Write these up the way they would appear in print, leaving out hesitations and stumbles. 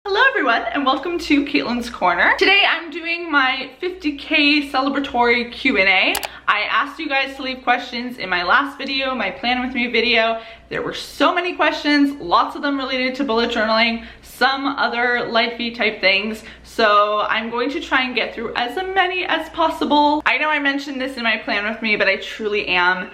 Hello everyone and welcome to Caitlin's Corner. Today I'm doing my 50K celebratory Q&A. I asked you guys to leave questions in my last video, my plan with me video. There were so many questions, lots of them related to bullet journaling, some other lifey type things. So I'm going to try and get through as many as possible. I know I mentioned this in my plan with me, but I truly am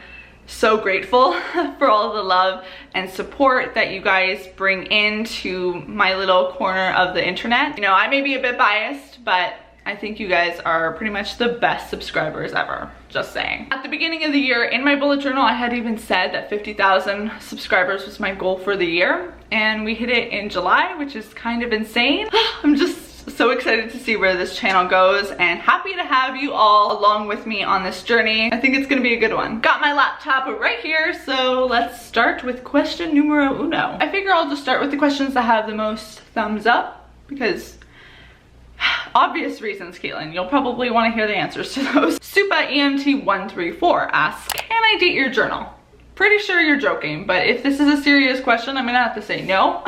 so grateful for all the love and support that you guys bring into my little corner of the internet. You know, I may be a bit biased, but I think you guys are pretty much the best subscribers ever, just saying. At the beginning of the year in my bullet journal, I had even said that 50,000 subscribers was my goal for the year, and we hit it in July, which is kind of insane. I'm just so excited to see where this channel goes and happy to have you all along with me on this journey. I think it's gonna be a good one. Got my laptop right here, so let's start with question numero uno. I figure I'll just start with the questions that have the most thumbs up because obvious reasons, Caitlin. You'll probably want to hear the answers to those. Supa EMT134 asks, can I date your journal? Pretty sure you're joking, but if this is a serious question, I'm gonna have to say no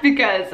because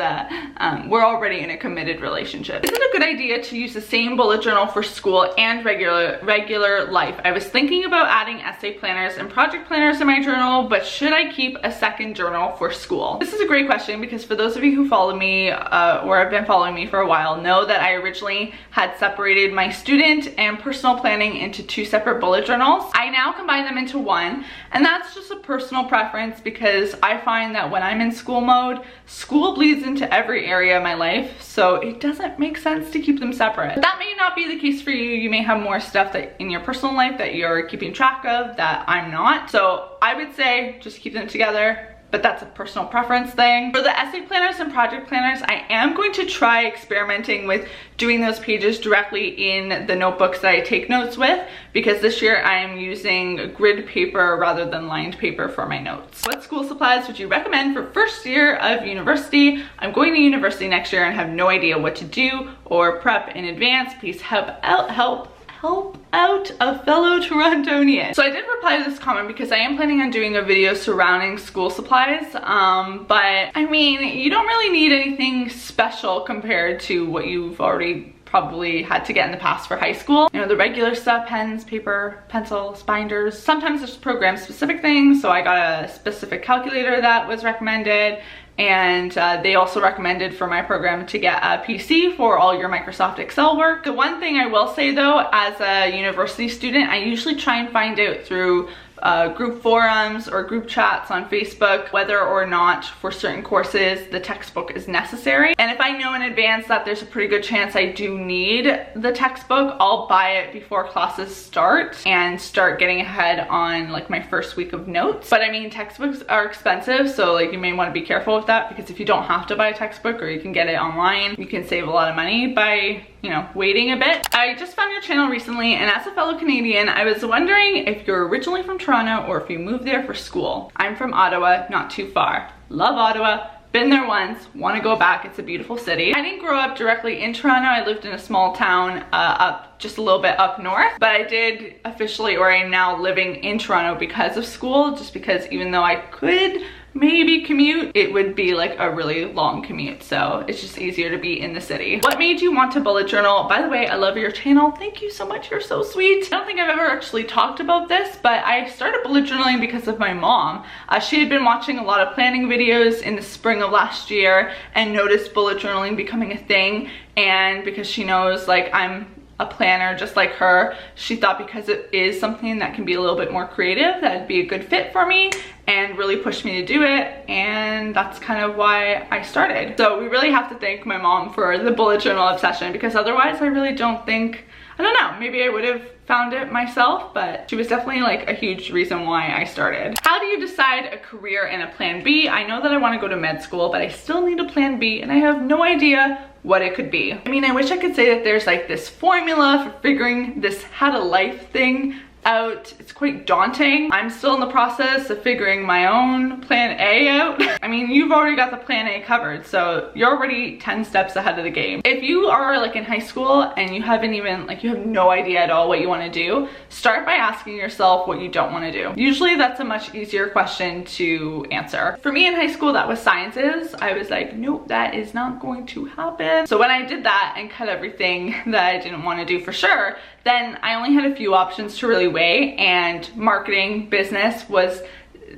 we're already in a committed relationship. Is it a good idea to use the same bullet journal for school and regular life? I was thinking about adding essay planners and project planners in my journal, but should I keep a second journal for school? This is a great question because for those of you who follow me or have been following me for a while know that I originally had separated my student and personal planning into two separate bullet journals. I now combine them into one, and that's just a personal preference because I find that when I'm in school mode, school bleeds into every area of my life, so it doesn't make sense to keep them separate. That may not be the case for you. You may have more stuff that in your personal life that you're keeping track of that I'm not. So I would say just keep them together, but that's a personal preference thing. For the essay planners and project planners, I am going to try experimenting with doing those pages directly in the notebooks that I take notes with, because this year I am using grid paper rather than lined paper for my notes. What school supplies would you recommend for first year of university? I'm going to university next year and have no idea what to do or prep in advance. Please help out a fellow Torontonian. So I did reply to this comment because I am planning on doing a video surrounding school supplies, but I mean, you don't really need anything special compared to what you've already probably had to get in the past for high school. You know, the regular stuff, pens, paper, pencils, binders. Sometimes there's program specific things, so I got a specific calculator that was recommended, and they also recommended for my program to get a PC for all your Microsoft Excel work. The one thing I will say though, as a university student, I usually try and find out through group forums or group chats on Facebook whether or not for certain courses the textbook is necessary. And if I know in advance that there's a pretty good chance I do need the textbook, I'll buy it before classes start and start getting ahead on like my first week of notes. But I mean, textbooks are expensive, so like you may want to be careful with that, because if you don't have to buy a textbook or you can get it online, you can save a lot of money by, you know, waiting a bit. I just found your channel recently, and as a fellow Canadian, I was wondering if you're originally from Toronto or if you moved there for school. I'm from Ottawa, not too far. Love Ottawa. Been there once, want to go back. It's a beautiful city. I didn't grow up directly in Toronto. I lived in a small town up just a little bit up north, but I did officially, or I'm now living in Toronto because of school, just because even though I could maybe commute, it would be like a really long commute, so it's just easier to be in the city. What made you want to bullet journal? By the way, I love your channel. Thank you so much. You're so sweet. I don't think I've ever actually talked about this, but I started bullet journaling because of my mom. She had been watching a lot of planning videos in the spring of last year and noticed bullet journaling becoming a thing, and because she knows like I'm a planner just like her, she thought because it is something that can be a little bit more creative, that'd be a good fit for me and really pushed me to do it, and that's kind of why I started. So we really have to thank my mom for the bullet journal obsession, because otherwise I really don't think, I don't know, maybe I would have found it myself, but she was definitely like a huge reason why I started. How do you decide a career and a plan B? I know that I want to go to med school, but I still need a plan B and I have no idea what it could be. I mean, I wish I could say that there's like this formula for figuring this how to life thing out. It's quite daunting. I'm still in the process of figuring my own plan A out. I mean, you've already got the plan A covered, so you're already 10 steps ahead of the game. If you are like in high school and you haven't even, like, you have no idea at all what you want to do, start by asking yourself what you don't want to do. Usually that's a much easier question to answer. For me in high school, that was sciences. I was like, nope, that is not going to happen. So when I did that and cut everything that I didn't want to do for sure, then I only had a few options to really weigh, and marketing business was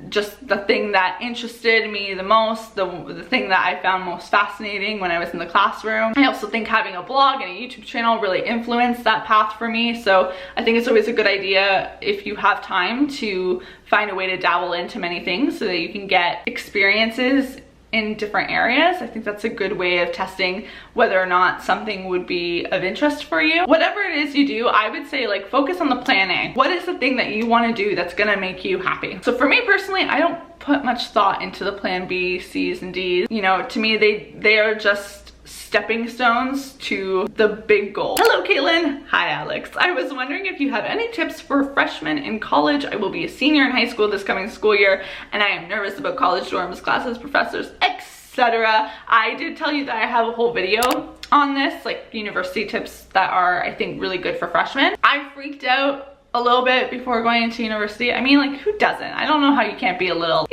just the thing that interested me the most, the thing that I found most fascinating when I was in the classroom. I also think having a blog and a YouTube channel really influenced that path for me, so I think it's always a good idea, if you have time, to find a way to dabble into many things so that you can get experiences in different areas. I think that's a good way of testing whether or not something would be of interest for you. Whatever it is you do, I would say, like, focus on the plan A. What is the thing that you want to do that's gonna make you happy? So for me personally, I don't put much thought into the plan B, C's, and D's. You know, to me, they are just stepping stones to the big goal. Hello, Caitlin. Hi, Alex. I was wondering if you have any tips for freshmen in college. I will be a senior in high school this coming school year, and I am nervous about college dorms, classes, professors, etc. I did tell you that I have a whole video on this, like university tips that are, I think, really good for freshmen. I freaked out a little bit before going into university. I mean, like, who doesn't? I don't know how you can't be a little,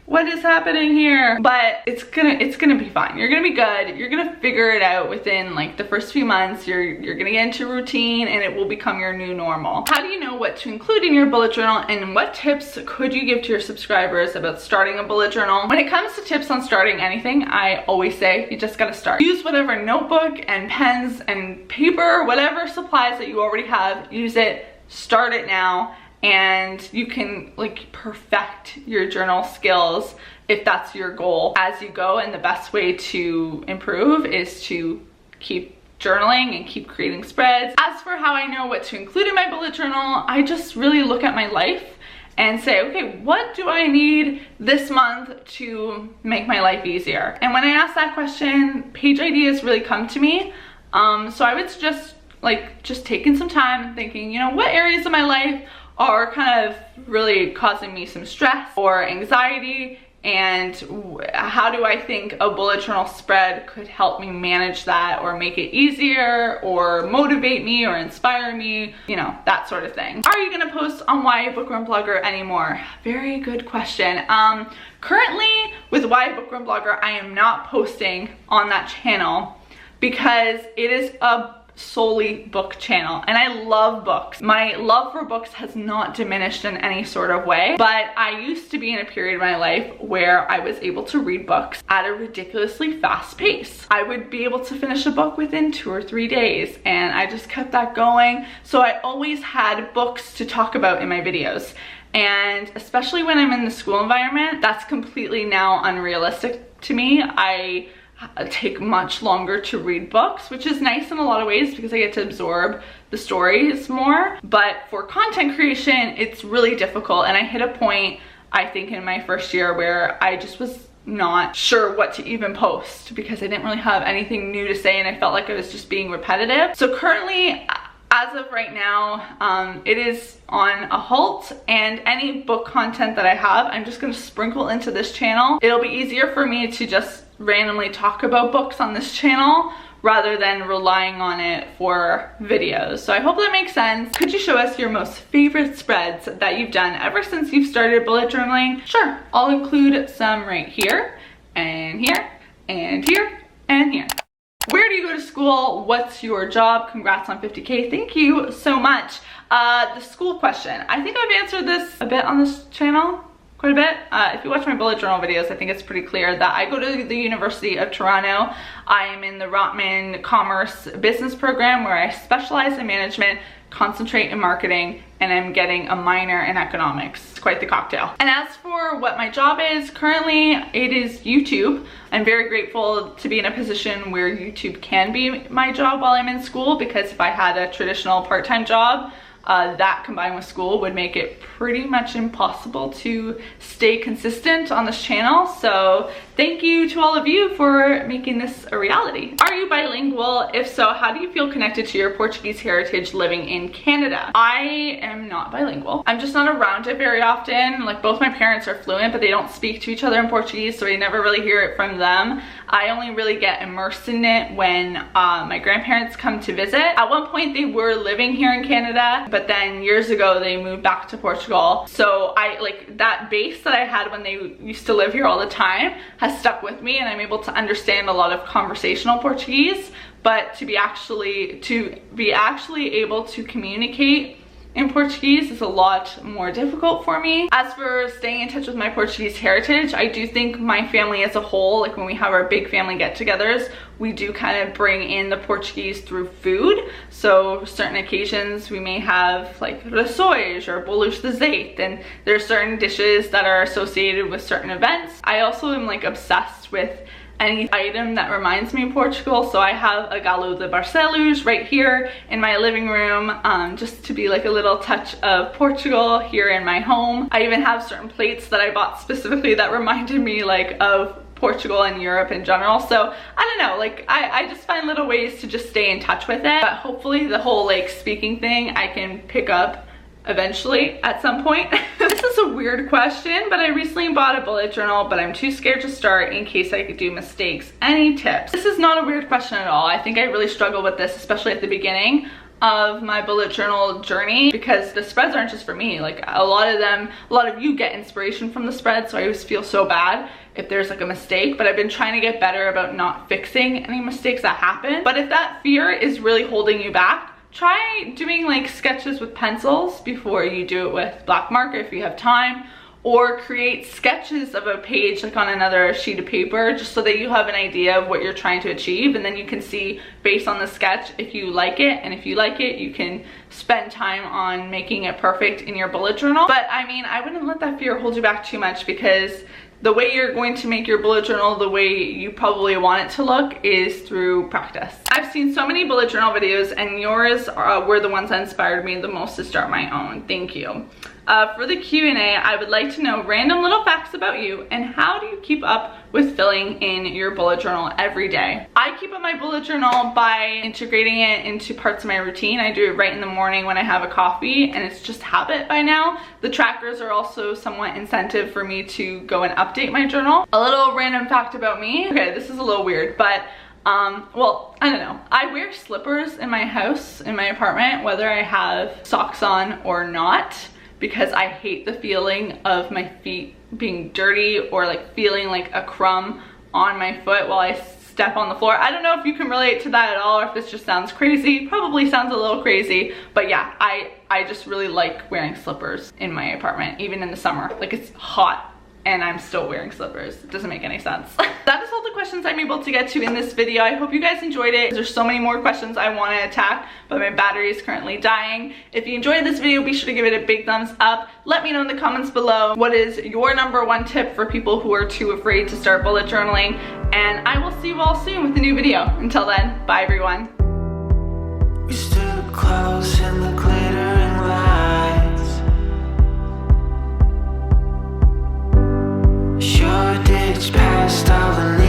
what is happening here? But it's gonna be fine. You're gonna be good. You're gonna figure it out within like the first few months. You're gonna get into routine and it will become your new normal. How do you know what to include in your bullet journal, and what tips could you give to your subscribers about starting a bullet journal? When it comes to tips on starting anything, I always say you just gotta start. Use whatever notebook and pens and paper, whatever supplies that you already have, use it, start it now. And you can like perfect your journal skills if that's your goal as you go. And the best way to improve is to keep journaling and keep creating spreads. As for how I know what to include in my bullet journal, I just really look at my life and say, okay, what do I need this month to make my life easier? And when I ask that question, page ideas really come to me. So I would suggest just taking some time and thinking, you know, what areas of my life are kind of really causing me some stress or anxiety, and how do I think a bullet journal spread could help me manage that, or make it easier, or motivate me, or inspire me, you know, that sort of thing. Are you gonna post on YA Bookworm Blogger anymore? Very good question. Currently with YA Bookworm Blogger, I am not posting on that channel because it is a solely book channel, and I love books. My love for books has not diminished in any sort of way, but I used to be in a period of my life where I was able to read books at a ridiculously fast pace. I would be able to finish a book within 2 or 3 days, and I just kept that going. So I always had books to talk about in my videos. And especially when I'm in the school environment, that's completely now unrealistic to me. I take much longer to read books, which is nice in a lot of ways because I get to absorb the stories more. But for content creation, it's really difficult. And I hit a point, I think, in my first year where I just was not sure what to even post because I didn't really have anything new to say, and I felt like I was just being repetitive. So currently, as of right now, it is on a halt, and any book content that I have, I'm just gonna sprinkle into this channel. It'll be easier for me to just randomly talk about books on this channel rather than relying on it for videos. So I hope that makes sense. Could you show us your most favorite spreads that you've done ever since you've started bullet journaling? Sure, I'll include some right here, and here, and here, and here. Where do you go to school? What's your job? Congrats on 50K. Thank you so much. The school question. I think I've answered this a bit on this channel, quite a bit. If you watch my bullet journal videos, I think it's pretty clear that I go to the University of Toronto. I am in the Rotman Commerce Business Program, where I specialize in management, concentrate in marketing, and I'm getting a minor in economics. It's quite the cocktail. And as for what my job is, currently it is YouTube. I'm very grateful to be in a position where YouTube can be my job while I'm in school, because if I had a traditional part-time job, that combined with school would make it pretty much impossible to stay consistent on this channel. So thank you to all of you for making this a reality. Are you bilingual? If so, how do you feel connected to your Portuguese heritage living in Canada? I am not bilingual. I'm just not around it very often. Like, both my parents are fluent, but they don't speak to each other in Portuguese, so I never really hear it from them. I only really get immersed in it when my grandparents come to visit. At one point they were living here in Canada, but then years ago they moved back to Portugal. So that base that I had when they used to live here all the time has stuck with me, and I'm able to understand a lot of conversational Portuguese, but to be actually able to communicate in Portuguese is a lot more difficult for me. As for staying in touch with my Portuguese heritage, I do think my family as a whole, like when we have our big family get-togethers, we do kind of bring in the Portuguese through food. So certain occasions we may have like rissóis or bolos de azeite, and there's certain dishes that are associated with certain events. I also am like obsessed with any item that reminds me of Portugal. So I have a galo de Barcelos right here in my living room, just to be like a little touch of Portugal here in my home. I even have certain plates that I bought specifically that reminded me like of Portugal and Europe in general. So I don't know, like I just find little ways to just stay in touch with it. But hopefully the whole like speaking thing I can pick up eventually at some point. This is a weird question, but I recently bought a bullet journal, but I'm too scared to start in case I could do mistakes. Any tips? This is not a weird question at all. I think I really struggled with this, especially at the beginning of my bullet journal journey, because the spreads aren't just for me. Like a lot of you get inspiration from the spread, so I always feel so bad if there's like a mistake, but I've been trying to get better about not fixing any mistakes that happen. But if that fear is really holding you back, try doing like sketches with pencils before you do it with black marker if you have time, or create sketches of a page like on another sheet of paper, just so that you have an idea of what you're trying to achieve, and then you can see based on the sketch if you like it, and if you like it you can spend time on making it perfect in your bullet journal. But I mean, I wouldn't let that fear hold you back too much, because the way you're going to make your bullet journal the way you probably want it to look is through practice. I've seen so many bullet journal videos, and yours were the ones that inspired me the most to start my own. Thank you. For the Q&A, I would like to know random little facts about you, and how do you keep up with filling in your bullet journal every day? I keep up my bullet journal by integrating it into parts of my routine. I do it right in the morning when I have a coffee, and it's just habit by now. The trackers are also somewhat incentive for me to go and update my journal. A little random fact about me. Okay, this is a little weird, but well, I don't know. I wear slippers in my house, in my apartment, whether I have socks on or not, because I hate the feeling of my feet being dirty or like feeling like a crumb on my foot while I step on the floor. I don't know if you can relate to that at all, or if this just sounds crazy. Probably sounds a little crazy, but yeah, I just really like wearing slippers in my apartment, even in the summer. Like, it's hot and I'm still wearing slippers. It doesn't make any sense. That is all the questions I'm able to get to in this video. I hope you guys enjoyed it. There's so many more questions I want to attack, but my battery is currently dying. If you enjoyed this video, be sure to give it a big thumbs up. Let me know in the comments below what is your #1 tip for people who are too afraid to start bullet journaling, and I will see you all soon with a new video. Until then, bye everyone. We stood close in the glittering lights. Sure ditch past all the